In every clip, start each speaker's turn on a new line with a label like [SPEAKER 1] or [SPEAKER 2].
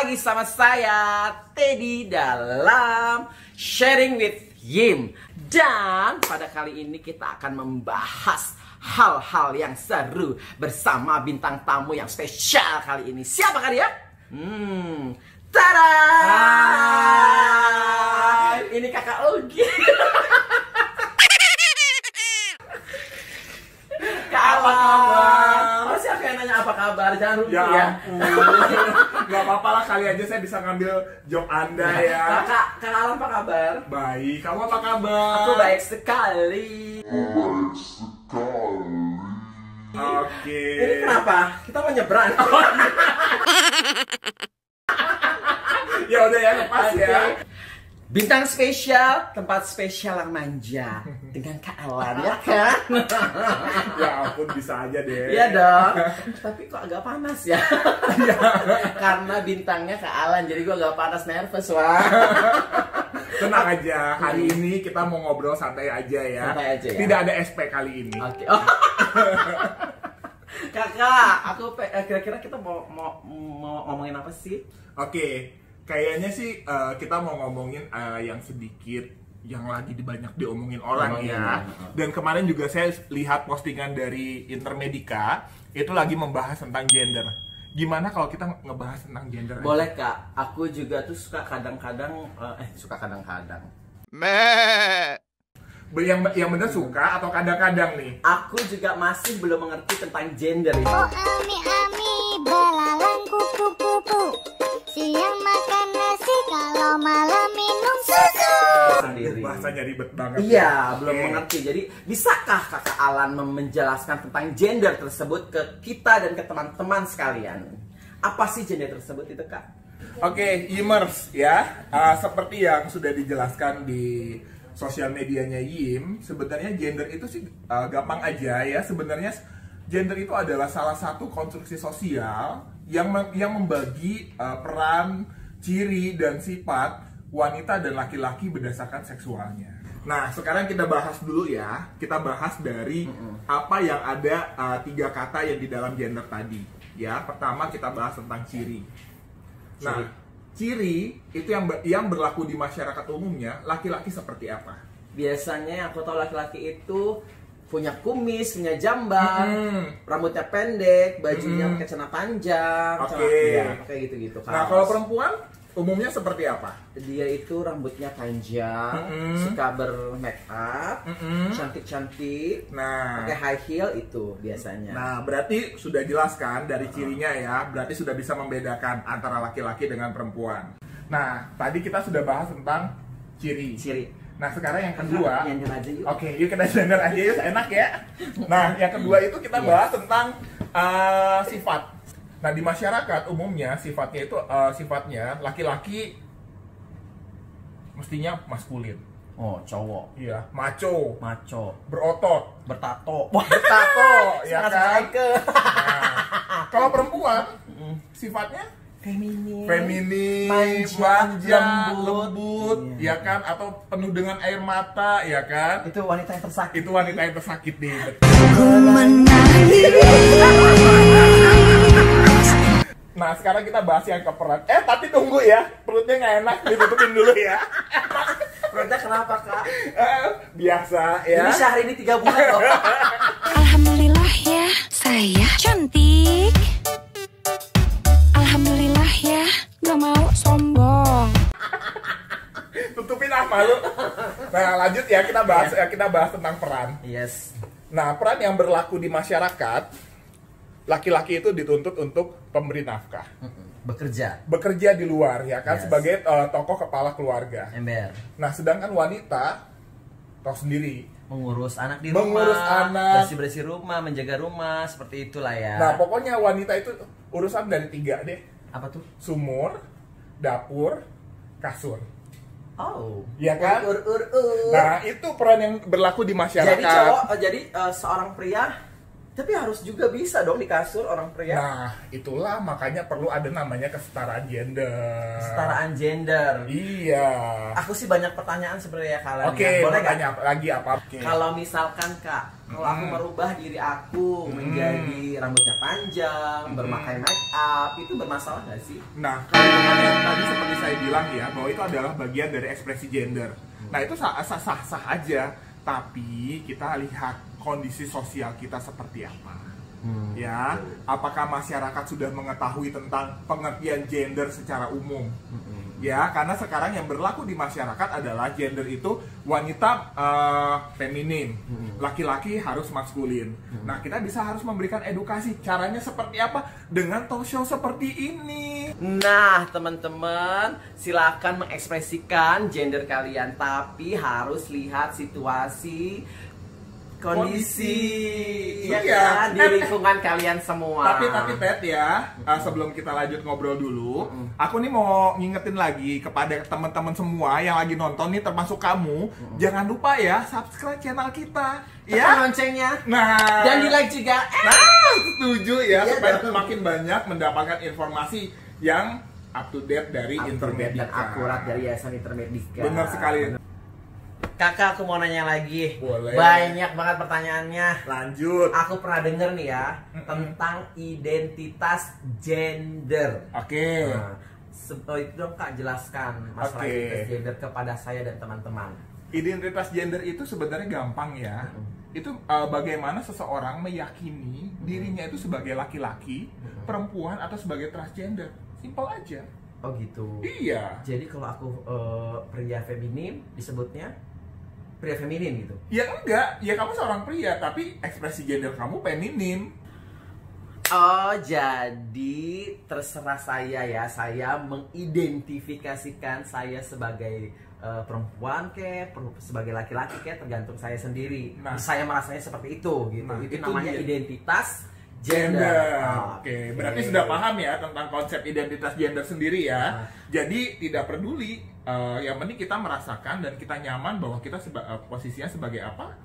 [SPEAKER 1] lagi sama saya Teddy dalam Sharing with Yim. Dan pada kali ini kita akan membahas hal-hal yang seru bersama bintang tamu yang spesial kali ini. Siapakah dia? Tada! Hai. Ini kakak Ogi.
[SPEAKER 2] Apa kabar?
[SPEAKER 1] Oh, siapa yang nanya apa kabar? Jangan lupa
[SPEAKER 2] Ya
[SPEAKER 1] ya.
[SPEAKER 2] ampun. Gak apa-apa lah, kali aja saya bisa ngambil job Anda ya.
[SPEAKER 1] Kak Alam apa kabar?
[SPEAKER 2] Baik, kamu apa kabar?
[SPEAKER 1] Aku baik sekali.
[SPEAKER 2] Oke.
[SPEAKER 1] Ini kenapa? Kita mau nyebrang.
[SPEAKER 2] Ya udah ya, lepas ya.
[SPEAKER 1] Bintang spesial, tempat spesial yang manja dengan Kak Alan, ya kan?
[SPEAKER 2] Ya ampun, bisa aja deh.
[SPEAKER 1] Iya dong. Tapi kok agak panas ya? Karena bintangnya Kak Alan, jadi gue agak panas, nervous wah.
[SPEAKER 2] Tenang aja, hari ini kita mau ngobrol santai aja ya.
[SPEAKER 1] Santai aja ya.
[SPEAKER 2] Tidak ada SP kali ini.
[SPEAKER 1] Oke. Oh. Kakak, kira-kira kita mau ngomongin apa sih?
[SPEAKER 2] Oke, kayaknya sih kita mau ngomongin yang sedikit yang lagi banyak diomongin orang ya. Dan kemarin juga saya lihat postingan dari Intermedica itu lagi membahas tentang gender. Gimana kalau kita ngebahas tentang gender?
[SPEAKER 1] Boleh Kak, aku juga tuh suka kadang-kadang
[SPEAKER 2] Yang bener suka atau kadang-kadang nih?
[SPEAKER 1] aku juga masih belum mengerti tentang gender ini.
[SPEAKER 3] Oh ami belalang kupu-kupu, siang makan nasi kalau malam minum susu.
[SPEAKER 1] Sendiri.
[SPEAKER 2] Bahasanya ribet banget.
[SPEAKER 1] Iya,
[SPEAKER 2] ya.
[SPEAKER 1] belum
[SPEAKER 2] Oke.
[SPEAKER 1] mengerti. Jadi, bisakah Kakak Alan menjelaskan tentang gender tersebut ke kita dan ke teman-teman sekalian? Apa sih gender tersebut itu, Kak?
[SPEAKER 2] Oke, Yimers ya. Seperti yang sudah dijelaskan di sosial medianya Yim, sebenarnya gender itu sih gampang aja ya. Sebenarnya gender itu adalah salah satu konstruksi sosial yang membagi peran, ciri dan sifat wanita dan laki-laki berdasarkan seksualnya. Nah, sekarang kita bahas dulu ya. Kita bahas dari apa yang ada 3 kata yang di dalam gender tadi. Ya, pertama kita bahas tentang ciri. Nah, ciri itu yang berlaku di masyarakat umumnya, laki-laki seperti apa?
[SPEAKER 1] Biasanya yang aku tahu laki-laki itu punya kumis, punya jambang, rambutnya pendek, bajunya pakai celana panjang,
[SPEAKER 2] Oke.
[SPEAKER 1] kayak gitu-gitu.
[SPEAKER 2] Nah, kalau perempuan umumnya seperti apa?
[SPEAKER 1] Dia itu rambutnya panjang, suka bermake up, cantik-cantik,
[SPEAKER 2] Nah,
[SPEAKER 1] pakai high heel itu biasanya.
[SPEAKER 2] nah berarti sudah jelas kan dari cirinya ya, berarti sudah bisa membedakan antara laki-laki dengan perempuan. Nah, tadi kita sudah bahas tentang ciri.
[SPEAKER 1] Ciri.
[SPEAKER 2] Nah, sekarang yang kedua.
[SPEAKER 1] Gender aja yuk.
[SPEAKER 2] Oke, yuk kita gender aja yuk, enak ya. Nah, yang kedua itu kita bahas tentang sifat. Nah, di masyarakat umumnya sifatnya itu sifatnya laki-laki mestinya maskulin.
[SPEAKER 1] Oh, cowok.
[SPEAKER 2] Iya, maco, berotot,
[SPEAKER 1] Bertato.
[SPEAKER 2] bertato, ya kan?
[SPEAKER 1] Ke
[SPEAKER 2] Nah, kalau perempuan sifatnya
[SPEAKER 1] feminin,
[SPEAKER 2] manja,
[SPEAKER 1] lembut.
[SPEAKER 2] lembut, ya kan? Atau penuh dengan air mata, ya kan?
[SPEAKER 1] Itu wanita yang tersakiti.
[SPEAKER 2] Itu wanita yang tersakiti. Nah, sekarang kita bahas yang keperan. Tapi tunggu ya, perutnya nggak enak, ditutupin dulu ya.
[SPEAKER 1] Perutnya kenapa, Kak?
[SPEAKER 2] Biasa ya.
[SPEAKER 1] Ini Syahrini 3 bulan loh.
[SPEAKER 3] Alhamdulillah ya, saya cantik. Alhamdulillah ya, gak mau sombong.
[SPEAKER 2] Tutupin malu. Nah, lanjut ya, kita bahas tentang peran.
[SPEAKER 1] Yes.
[SPEAKER 2] Nah, peran yang berlaku di masyarakat, laki-laki itu dituntut untuk pemberi nafkah. Bekerja di luar ya kan,
[SPEAKER 1] Yes.
[SPEAKER 2] sebagai tokoh kepala keluarga.
[SPEAKER 1] Ember.
[SPEAKER 2] Nah, sedangkan wanita tahu sendiri.
[SPEAKER 1] Mengurus anak di rumah,
[SPEAKER 2] Mengurus anak.
[SPEAKER 1] bersih-bersih rumah, menjaga rumah, seperti itulah ya.
[SPEAKER 2] Nah, pokoknya wanita itu urusan dari 3 deh.
[SPEAKER 1] Apa tuh?
[SPEAKER 2] Sumur, dapur, kasur.
[SPEAKER 1] Oh.
[SPEAKER 2] Iya kan?
[SPEAKER 1] Ur.
[SPEAKER 2] Nah, itu peran yang berlaku di masyarakat.
[SPEAKER 1] Jadi seorang pria Tapi harus juga bisa dong di kasur orang pria.
[SPEAKER 2] Nah, itulah makanya perlu ada namanya kesetaraan gender.
[SPEAKER 1] Kesetaraan gender.
[SPEAKER 2] Iya.
[SPEAKER 1] Aku sih banyak pertanyaan sebenarnya kalian.
[SPEAKER 2] Oke,
[SPEAKER 1] Boleh nggak?
[SPEAKER 2] tanya lagi apa? Oke.
[SPEAKER 1] Kalau misalkan Kak, kalau aku merubah diri aku menjadi rambutnya panjang, berpakai make up, itu bermasalah nggak sih?
[SPEAKER 2] Nah, kalau yang tadi seperti saya bilang ya, bahwa itu adalah bagian dari ekspresi gender. Nah, itu sah-sah aja, tapi kita lihat kondisi sosial kita seperti apa. Ya, apakah masyarakat sudah mengetahui tentang pengertian gender secara umum? Ya, karena sekarang yang berlaku di masyarakat adalah gender itu wanita feminim, laki-laki harus maskulin. Nah, kita harus memberikan edukasi. Caranya seperti apa? Dengan talk show seperti ini.
[SPEAKER 1] Nah, teman-teman, silakan mengekspresikan gender kalian, tapi harus lihat situasi, kondisi, ya kan, di lingkungan kalian semua.
[SPEAKER 2] Tapi Ted ya, sebelum kita lanjut ngobrol dulu, aku nih mau ngingetin lagi kepada teman-teman semua yang lagi nonton nih, termasuk kamu, jangan lupa ya subscribe channel kita,
[SPEAKER 1] tekan loncengnya, dan di like juga.
[SPEAKER 2] Setuju ya, supaya makin banyak mendapatkan informasi yang up to date dari Intermedika
[SPEAKER 1] dan akurat dari Yayasan Intermedika.
[SPEAKER 2] Benar sekali.
[SPEAKER 1] Kakak, aku mau nanya lagi.
[SPEAKER 2] Boleh.
[SPEAKER 1] Banyak banget pertanyaannya.
[SPEAKER 2] Lanjut.
[SPEAKER 1] Aku pernah denger nih ya tentang identitas gender.
[SPEAKER 2] Oke.
[SPEAKER 1] Nah, itu dong Kak, jelaskan masalah identitas gender kepada saya dan teman-teman.
[SPEAKER 2] Identitas gender itu sebenarnya gampang ya. Itu bagaimana seseorang meyakini dirinya itu sebagai laki-laki, perempuan, atau sebagai transgender. Simpel aja.
[SPEAKER 1] Oh gitu.
[SPEAKER 2] Iya.
[SPEAKER 1] Jadi kalau aku pria feminim disebutnya pria feminin gitu?
[SPEAKER 2] Ya enggak, ya kamu seorang pria, tapi ekspresi gender kamu feminim.
[SPEAKER 1] Oh, jadi terserah saya ya, saya mengidentifikasikan saya sebagai perempuan sebagai laki-laki tergantung saya sendiri.
[SPEAKER 2] Nah,
[SPEAKER 1] saya merasanya seperti itu gitu.
[SPEAKER 2] Nah,
[SPEAKER 1] itu
[SPEAKER 2] itu
[SPEAKER 1] namanya
[SPEAKER 2] dia.
[SPEAKER 1] Identitas gender.
[SPEAKER 2] Oke, berarti sudah paham ya tentang konsep identitas gender sendiri ya. Jadi tidak peduli, yang penting kita merasakan dan kita nyaman bahwa kita posisinya sebagai apa,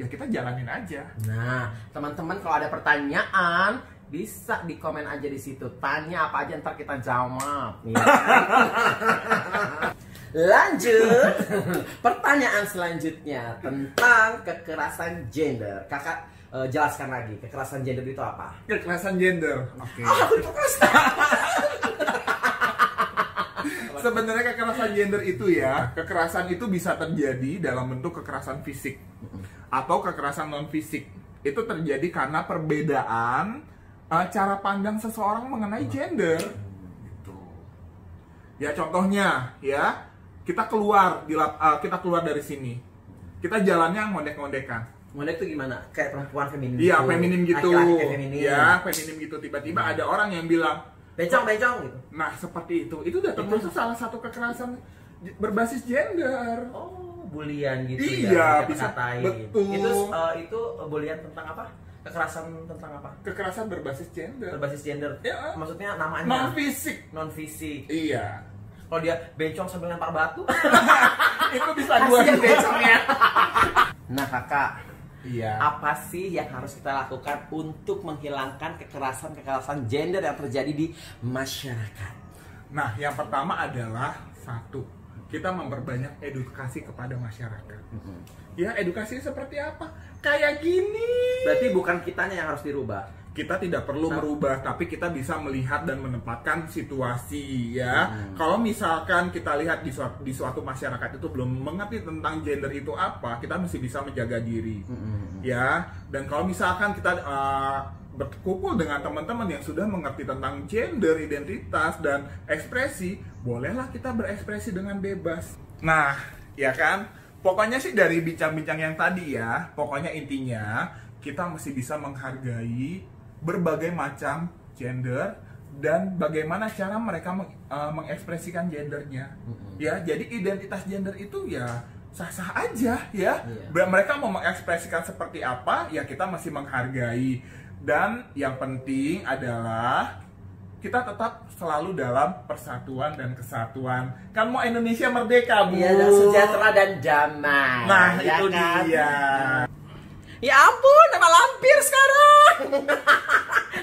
[SPEAKER 2] ya kita jalanin aja.
[SPEAKER 1] Nah, teman-teman kalau ada pertanyaan bisa di komen aja di situ. Tanya apa aja ntar kita jawab. Ya. Lanjut. Pertanyaan selanjutnya tentang kekerasan gender. Kakak jelaskan lagi, kekerasan gender itu apa?
[SPEAKER 2] Kekerasan gender. Oke. Sebenarnya kekerasan gender itu ya, kekerasan itu bisa terjadi dalam bentuk kekerasan fisik atau kekerasan non fisik. Itu terjadi karena perbedaan cara pandang seseorang mengenai gender. Gitu. Ya contohnya ya, kita keluar dari sini, kita jalannya ngondek-ngondekan.
[SPEAKER 1] Ngondek itu gimana? Kayak perempuan feminim?
[SPEAKER 2] Iya, feminim gitu.
[SPEAKER 1] Laki-laki feminim.
[SPEAKER 2] Ya, feminim gitu. Tiba-tiba ada orang yang bilang
[SPEAKER 1] bencong gitu.
[SPEAKER 2] Nah, seperti itu. Itu udah termasuk salah satu kekerasan berbasis gender.
[SPEAKER 1] Oh, bulian gitu
[SPEAKER 2] iya,
[SPEAKER 1] ya.
[SPEAKER 2] Bisa.
[SPEAKER 1] Katain.
[SPEAKER 2] Betul.
[SPEAKER 1] Itu bulian tentang apa? Kekerasan tentang apa?
[SPEAKER 2] Kekerasan berbasis gender.
[SPEAKER 1] Berbasis gender.
[SPEAKER 2] Ya.
[SPEAKER 1] Maksudnya namanya
[SPEAKER 2] Non fisik.
[SPEAKER 1] Non fisik.
[SPEAKER 2] Iya.
[SPEAKER 1] Kalau dia bencong sambil lempar batu,
[SPEAKER 2] itu bisa dua
[SPEAKER 1] bencongnya. Nah, Kakak,
[SPEAKER 2] iya.
[SPEAKER 1] apa sih yang harus kita lakukan untuk menghilangkan kekerasan gender yang terjadi di masyarakat?
[SPEAKER 2] Nah, yang pertama adalah satu, kita memperbanyak edukasi kepada masyarakat. Ya, edukasi seperti apa? Kayak gini.
[SPEAKER 1] Berarti bukan kitanya yang harus dirubah.
[SPEAKER 2] Kita tidak perlu merubah, tapi kita bisa melihat dan menempatkan situasi ya. Kalau misalkan kita lihat di suatu masyarakat itu belum mengerti tentang gender itu apa, kita mesti bisa menjaga diri ya. Dan kalau misalkan kita berkumpul dengan teman-teman yang sudah mengerti tentang gender, identitas, dan ekspresi, bolehlah kita berekspresi dengan bebas. Nah, ya kan? Pokoknya sih dari bincang-bincang yang tadi ya, pokoknya intinya kita mesti bisa menghargai berbagai macam gender dan bagaimana cara mereka mengekspresikan gendernya. Ya, jadi identitas gender itu ya sah-sah aja ya. Mereka mau mengekspresikan seperti apa, ya kita masih menghargai. Dan yang penting adalah kita tetap selalu dalam persatuan dan kesatuan. Kan mau Indonesia merdeka, Bu.
[SPEAKER 1] Iya, sejahtera dan damai.
[SPEAKER 2] Nah,
[SPEAKER 1] ya
[SPEAKER 2] itu
[SPEAKER 1] kan?
[SPEAKER 2] dia.
[SPEAKER 1] Ya ampun, nama lampir sekarang.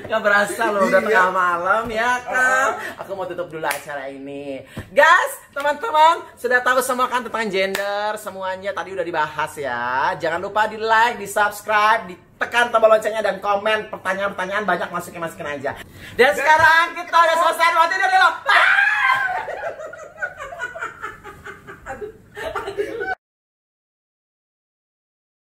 [SPEAKER 1] Gak berasa loh, udah tengah malam ya kan. Aku mau tutup dulu acara ini. Guys, teman-teman, sudah tahu semua kan tentang gender. Semuanya tadi udah dibahas ya. Jangan lupa di like, di subscribe, ditekan tombol loncengnya, dan komen pertanyaan-pertanyaan banyak, masukin aja. Dan sekarang kita udah selesai. Waktu itu dulu.